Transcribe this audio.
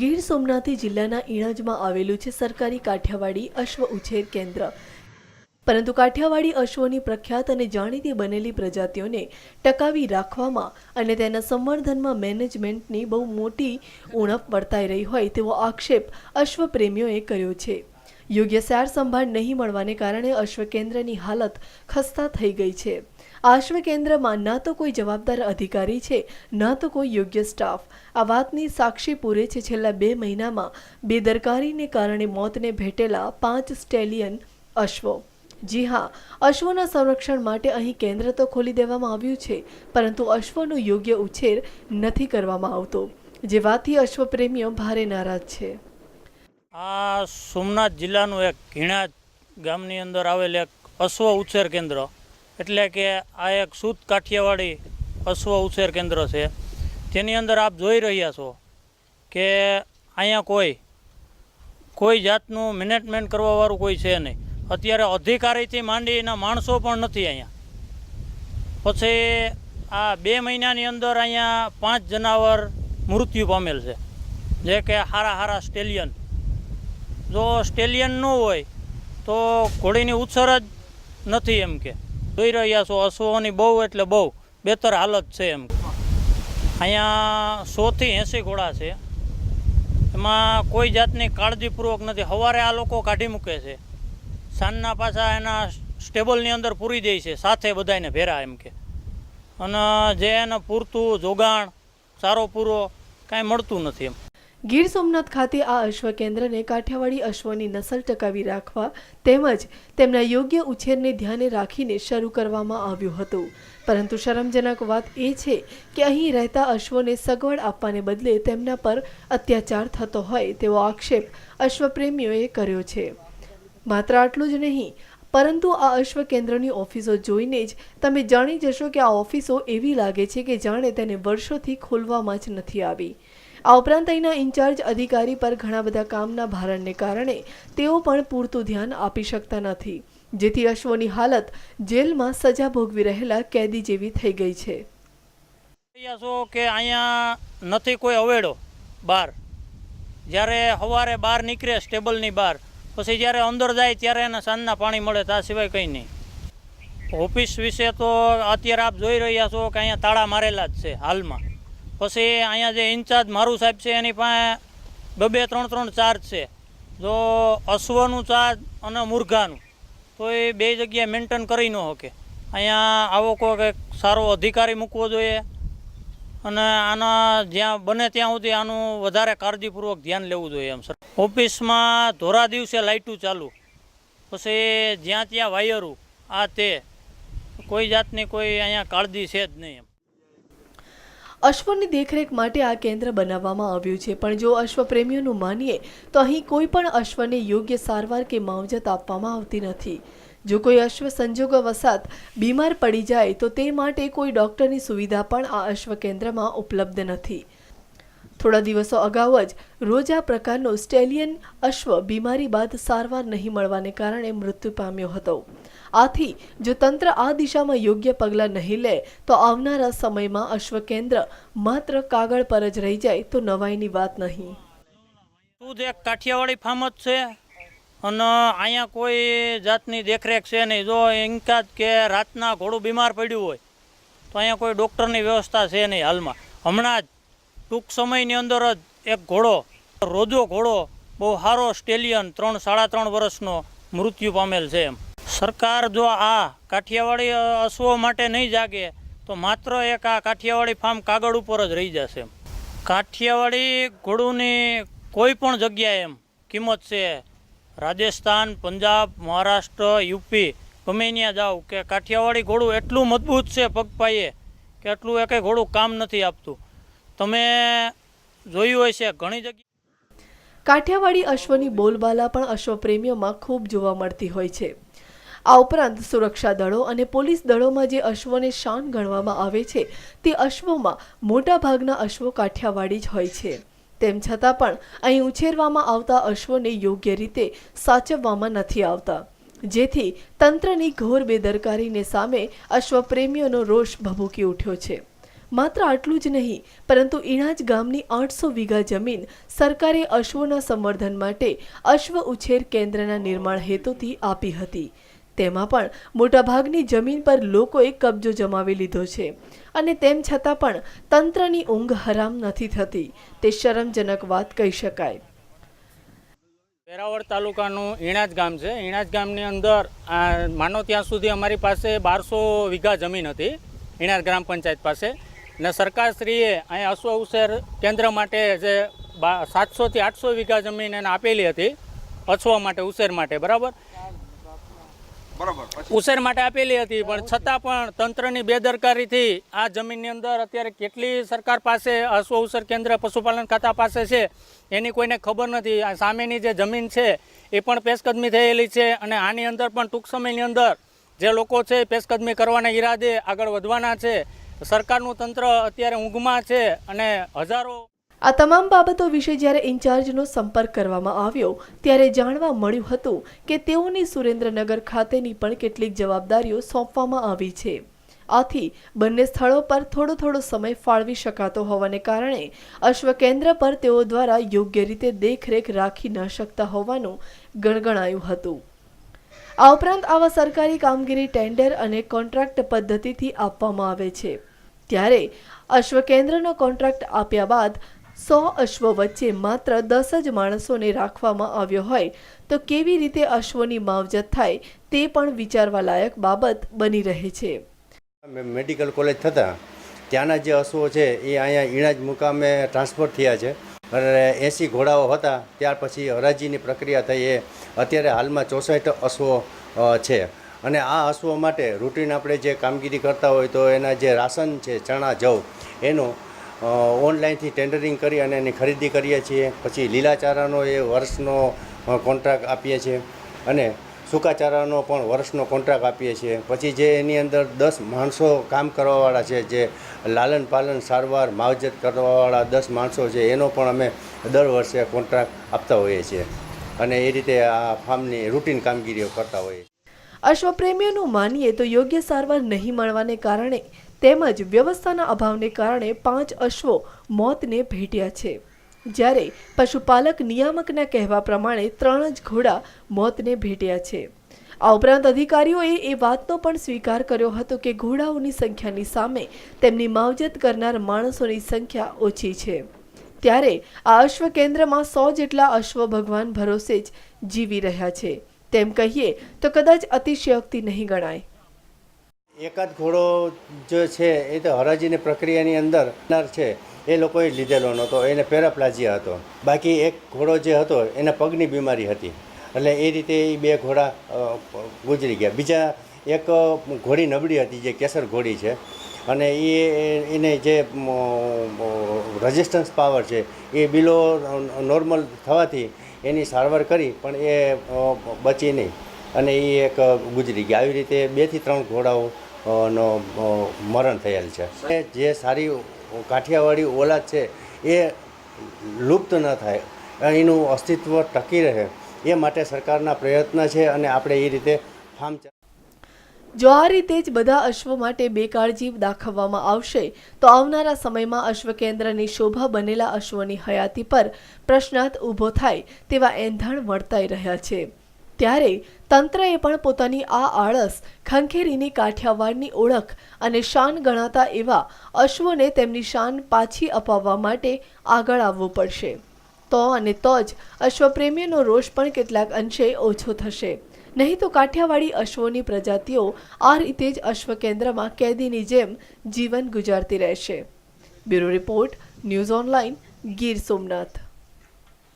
ગીર સોમનાથ જિલ્લાના ઈણજમાં આવેલું છે સરકારી કાઠિયાવાડી અશ્વ ઉછેર કેન્દ્ર। પરંતુ કાઠિયાવાડી અશ્વોની પ્રખ્યાત અને જાણીતી બનેલી પ્રજાતિઓને ટકાવી રાખવામાં અને તેના સંવર્ધનમાં મેનેજમેન્ટની બહુ મોટી ઉણપ વર્તાઈ રહી હોય તેવો આક્ષેપ અશ્વપ્રેમીઓએ કર્યો છે। યોગ્ય સાર સંભાળ નહીં મળવાને કારણે અશ્વ કેન્દ્રની હાલત ખસ્તા થઈ ગઈ છે। આ અશ્વ કેન્દ્રમાં ના તો કોઈ જવાબદાર અધિકારી છે, ના તો કોઈ યોગ્ય સ્ટાફ। આ વાતની સાક્ષી પૂરે છે છેલ્લા 2 મહિનામાં બેદરકારીને કારણે મોતને ભેટેલા 5 સ્ટેલિયન અશ્વો। જી હા, અશ્વોના સંરક્ષણ માટે અહીં કેન્દ્ર તો ખોલી દેવામાં આવ્યું છે, પરંતુ અશ્વોનો યોગ્ય ઉછેર નથી કરવામાં આવતો, જે વાતથી અશ્વપ્રેમીઓ ભારે નારાજ છે। આ સોમનાથ જિલ્લાનું એક ઘીણા ગામની અંદર આવેલ એક અશ્વ ઉછેર કેન્દ્ર, એટલે કે આ એક શુદ્ધ કાઠિયાવાડી અશ્વ ઉછેર કેન્દ્ર છે। તેની અંદર આપ જોઈ રહ્યા છો કે અહીંયા કોઈ જાતનું મેનેજમેન્ટ કરવાવાળું કોઈ છે નહીં। અત્યારે અધિકારીથી માંડીના માણસો પણ નથી અહીંયા। પછી આ 2 મહિનાની અંદર અહીંયા 5 જનાવર મૃત્યુ પામેલ છે, જે કે હારા સ્ટેલિયન। જો સ્ટેલિયન ન હોય તો ઘોડીની ઉછેર જ નથી। એમ કે જોઈ રહ્યા છો અશ્વોની બહુ એટલે બહુ બેતર હાલત છે। એમ અહીંયા 100 થી 80 ઘોડા છે, એમાં કોઈ જાતની કાળજીપૂર્વક નથી। સવારે આ લોકો કાઢી મૂકે છે, સાંજના પાછા એના સ્ટેબલની અંદર પૂરી દે છે સાથે બધાને ભેરા। એમ કે અને જે એને પૂરતું જોગાણ ચારો પૂરો કાંઈ મળતું નથી। એમ ગીર સોમનાથ ખાતે આ અશ્વ કેન્દ્રને કાઠિયાવાડી અશ્વોની નસલ ટકાવી રાખવા તેમજ તેમના યોગ્ય ઉછેરને ધ્યાને રાખીને શરૂ કરવામાં આવ્યું હતું, પરંતુ શરમજનક વાત એ છે કે અહીં રહેતા અશ્વોને સગવડ આપવાને બદલે તેમના પર અત્યાચાર થતો હોય તેવો આક્ષેપ અશ્વપ્રેમીઓએ કર્યો છે। માત્ર આટલું જ નહીં, પરંતુ આ અશ્વ કેન્દ્રની ઓફિસો જોઈને જ તમે જાણી જશો કે આ ઓફિસો એવી લાગે છે કે જાણે તેને વર્ષોથી ખોલવામાં જ નથી આવી। આ ઉપરાંત અહીંના ઇન્ચાર્જ અધિકારી પર ઘણા બધા કામના ભારણને કારણે તેઓ પણ પૂરતું ધ્યાન આપી શકતા નથી, જેથી અશ્વોની હાલત જેલમાં સજા ભોગવી રહેલા કેદી જેવી થઈ ગઈ છે। કે અહીંયા નથી કોઈ અવેડો બહાર, જ્યારે સવારે બહાર નીકળે સ્ટેબલની બહાર, પછી જ્યારે અંદર જાય ત્યારે એને સાંજના પાણી મળે, ત્યાં સિવાય કંઈ નહીં। ઓફિસ વિશે તો અત્યારે આપ જોઈ રહ્યા છો કે અહીંયા તાળા મારેલા જ છે હાલમાં। પછી અહીંયા જે ઇન્ચાર્જ મારું સાહેબ છે એની પાસે 2-2, 3-3 ચાર્જ છે। જો અશ્વનું ચાર્જ અને મુર્ઘાનું તો એ 2 જગ્યાએ મેન્ટેન કરી ન શકે। અહીંયા આવો કોઈ સારો અધિકારી મૂકવો જોઈએ અને આના જ્યાં બને ત્યાં સુધી આનું વધારે કાળજીપૂર્વક ધ્યાન લેવું જોઈએ। એમ સર ઓફિસમાં ધોરા દિવસે લાઇટું ચાલુ, પછી જ્યાં ત્યાં વાયરું, આ તે કોઈ જાતની કોઈ અહીંયા કાળજી છે જ નહીં। એમ અશ્વની દેખરેખ માટે આ કેન્દ્ર બનાવવામાં આવ્યું છે, પણ જો અશ્વપ્રેમીઓનું માનીએ તો અહીં કોઈ પણ અશ્વને યોગ્ય સારવાર કે માવજત આપવામાં આવતી નથી। જો કોઈ અશ્વ સંજોગવશાત બીમાર પડી જાય તો તે માટે કોઈ ડૉક્ટરની સુવિધા પણ આ અશ્વ કેન્દ્રમાં ઉપલબ્ધ નથી। થોડા દિવસો અગાઉ જ રોજ આ પ્રકારનો સ્ટેલિયન અશ્વ બીમારી બાદ સારવાર નહીં મળવાને કારણે મૃત્યુ પામ્યો હતો। આથી જો તંત્ર આ દિશામાં યોગ્ય પગલાં નહીં લે તો આવનારા સમયમાં અશ્વ કેન્દ્ર માત્ર કાગળ પર જ રહી જાય તો નવાઈની વાત નહીં। શુદ્ધ એક કાઠિયાવાડી ફાર્મ જ છે અને અહીંયા કોઈ જાતની દેખરેખ છે નહીં। જો ઇન્ચાર્જ કે રાતના ઘોડું બીમાર પડ્યું હોય તો અહીંયા કોઈ ડૉક્ટરની વ્યવસ્થા છે નહીં હાલમાં। હમણાં જ ટૂંક સમયની અંદર જ એક ઘોડો, રોજો ઘોડો, બહુ સારો સ્ટેલિયન 3-3.5 વર્ષનો મૃત્યુ પામેલ છે। એમ સરકાર જો આ કાઠિયાવાડી અશ્વો માટે નહીં જાગે તો માત્ર એક આ કાઠિયાવાડી ફાર્મ કાગળ ઉપર જ રહી જશે। કાઠિયાવાડી ઘોડુની કોઈ પણ જગ્યાએ એમ કિંમત છે, રાજસ્થાન, પંજાબ, મહારાષ્ટ્ર, યુપી, ગમે ત્યાં જાઓ કે કાઠિયાવાડી ઘોડું એટલું મજબૂત છે પગપાયે કે એટલું એકે ઘોડું કામ નથી આપતું। તમે જોયું હોય છે ઘણી જગ્યાએ કાઠિયાવાડી અશ્વની બોલબાલા પણ અશ્વપ્રેમીઓમાં ખૂબ જોવા મળતી હોય છે। આ ઉપરાંત સુરક્ષા દળો અને પોલીસ દળોમાં જે અશ્વોને શાન ગણવામાં આવે છે તે અશ્વોમાં મોટાભાગના અશ્વો કાઠિયાવાડી જ હોય છે। તેમ છતાં પણ અહીં ઉછેરવામાં આવતા અશ્વોને યોગ્ય રીતે સાચવવામાં નથી આવતા, જેથી તંત્રની ઘોર બેદરકારીને સામે અશ્વપ્રેમીઓનો રોષ ભભૂકી ઉઠ્યો છે। માત્ર આટલું જ નહીં, પરંતુ ઈણાજ ગામની 800 વીઘા જમીન સરકારે અશ્વોના સંવર્ધન માટે અશ્વ ઉછેર કેન્દ્રના નિર્માણ હેતુથી આપી હતી. તેમાં પણ મોટાભાગની જમીન પર લોકોએ કબજો જમાવી લીધો છે અને તેમ છતાં પણ તંત્રની ઊંઘ હરામ નથી થતી. તે શરમજનક વાત કહી શકાય. વેરાવળ તાલુકાનું ઈણાજ ગામ છે. ઈણાજ ગામની અંદર માનો ત્યાં સુધી અમારી પાસે 1200 વીઘા જમીન હતી ઈણાજ ગ્રામ પંચાયત પાસે, અને સરકારશ્રીએ અહીં અશ્વ ઉછેર કેન્દ્ર માટે જે 700 થી 800 વીઘા જમીન એને આપેલી હતી અશ્વ માટે, ઉછેર માટે, બરાબર ઉછેર માટે આપેલી હતી. પણ છતાં પણ તંત્રની બેદરકારીથી આ જમીનની અંદર અત્યારે કેટલી સરકાર પાસે અશ્વ ઉછેર કેન્દ્ર પશુપાલન ખાતા પાસે છે એની કોઈને ખબર નથી. આ સામેની જે જમીન છે એ પણ પેશકદમી થયેલી છે અને આની અંદર પણ ટૂંક સમયની અંદર જે લોકો છે પેશકદમી કરવાના ઈરાદે આગળ વધવાના છે. સરકારનું તંત્ર અત્યારે ઊંઘમાં છે અને હજારો આ તમામ બાબતો વિશે જ્યારે ઇન્ચાર્જનો સંપર્ક કરવામાં આવ્યો ત્યારે જાણવા મળ્યું હતું કે તેઓની સુરેન્દ્રનગર ખાતેની પણ કેટલીક જવાબદારીઓ સોંપવામાં આવી છે. આથી બંને સ્થળો પર થોડો સમય ફાળવી શકાતો હોવાને કારણે અશ્વ કેન્દ્ર પર તેઓ દ્વારા યોગ્ય રીતે દેખરેખ રાખી ન શકતા હોવાનું ગણગણાયું હતું. આ ઉપરાંત આવા સરકારી કામગીરી ટેન્ડર અને કોન્ટ્રાક્ટ પદ્ધતિથી આપવામાં આવે છે, ત્યારે અશ્વ કેન્દ્રનો કોન્ટ્રાક્ટ આપ્યા બાદ 100 અશ્વ વચ્ચે માત્ર 10 જ માણસોને રાખવામાં આવ્યો હોય તો કેવી રીતે અશ્વોની માવજત થાય તે પણ વિચારવા લાયક બાબત બની રહે છે. મેડિકલ કોલેજ થતાં ત્યાંના જે અશ્વો છે એ અહીંયા ઈણાજ મુકામે ટ્રાન્સફર થયા છે અને 80 ઘોડાઓ હતા. ત્યાર પછી હરાજીની પ્રક્રિયા થઈ. એ અત્યારે હાલમાં 64 અશ્વો છે અને આ અશ્વો માટે રૂટીન આપણે જે કામગીરી કરતા હોય તો એના જે રાશન છે ચણા જવ એનું ઓનલાઈનથી ટેન્ડરિંગ કરી અને એની ખરીદી કરીએ છીએ. પછી લીલા ચારાનો એ વર્ષનો કોન્ટ્રાક્ટ આપીએ છીએ અને સૂકા ચારાનો પણ વર્ષનો કોન્ટ્રાક્ટ આપીએ છીએ. પછી જે એની અંદર 10 માણસો કામ કરવાવાળા છે, જે લાલન પાલન સારવાર માવજત કરવાવાળા 10 માણસો છે, એનો પણ અમે દર વર્ષે કોન્ટ્રાક્ટ આપતા હોઈએ છીએ અને એ રીતે આ ફાર્મની રૂટીન કામગીરીઓ કરતા હોઈએ છીએ. અશ્વપ્રેમીઓનું માનીએ તો યોગ્ય સારવાર નહીં મળવાને કારણે તેમજ વ્યવસ્થાના અભાવને કારણે 5 અશ્વો મોતને ભેટ્યા છે, જ્યારે પશુપાલક નિયામકના કહેવા પ્રમાણે 3 જ ઘોડા મોતને ભેટ્યા છે. આ ઉપરાંત અધિકારીઓએ એ વાતનો પણ સ્વીકાર કર્યો હતો કે ઘોડાઓની સંખ્યાની સામે તેમની માવજત કરનાર માણસોની સંખ્યા ઓછી છે. ત્યારે આ અશ્વ કેન્દ્રમાં 100 જેટલા અશ્વ ભગવાન ભરોસે જ જીવી રહ્યા છે તેમ કહીએ તો કદાચ અતિશયોક્તિ નહીં ગણાય. એકાદ ઘોડો જે છે એ તો હરાજીની પ્રક્રિયાની અંદર છે એ લોકોએ લીધેલો નહોતો, એને પેરાપ્લાઝિયા હતો. બાકી એક ઘોડો જે હતો એને પગની બીમારી હતી, એટલે એ રીતે એ 2 ઘોડા ગુજરી ગયા. બીજા એક ઘોડી નબળી હતી જે કેસર ઘોડી છે અને એને જે રેઝિસ્ટન્સ પાવર છે એ બિલો નોર્મલ થવાથી એની સારવાર કરી પણ એ બચી નહીં અને એ એક ગુજરી ગયા. આવી રીતે 2 થી 3 ઘોડાઓ નો મરણ થયેલ છે. જે સારી કાઠિયાવાડી ઓલાદ છે એ લુપ્ત ન થાય, એનું અસ્તિત્વ ટકી રહે એ માટે સરકારના પ્રયત્ન છે અને આપણે એ રીતે ફાર્મ. જો આ રીતે જ બધા અશ્વો માટે બેકાળજી દાખવવામાં આવશે તો આવનારા સમયમાં અશ્વ કેન્દ્રની શોભા બનેલા અશ્વોની હયાતી પર પ્રશ્નાર્થ ઊભો થાય તેવા એંધાણ વર્તાઈ રહ્યા છે. ત્યારે તંત્રએ પણ પોતાની આ આળસ ખંખેરીની કાઠિયાવાડની ઓળખ અને શાન ગણાતા એવા અશ્વોને તેમની શાન પાછી અપાવવા માટે આગળ આવવું પડશે. તો જ અશ્વપ્રેમીઓનો રોષ પણ કેટલાક અંશે ઓછો થશે. નહીં તો કાઠિયાવાડી અશ્વોની પ્રજાતિઓ આ રીતે જ અશ્વ કેન્દ્રમાં કેદીની જેમ જીવન ગુજારતી રહેશે. Bureau report, news online, Gir Somnath.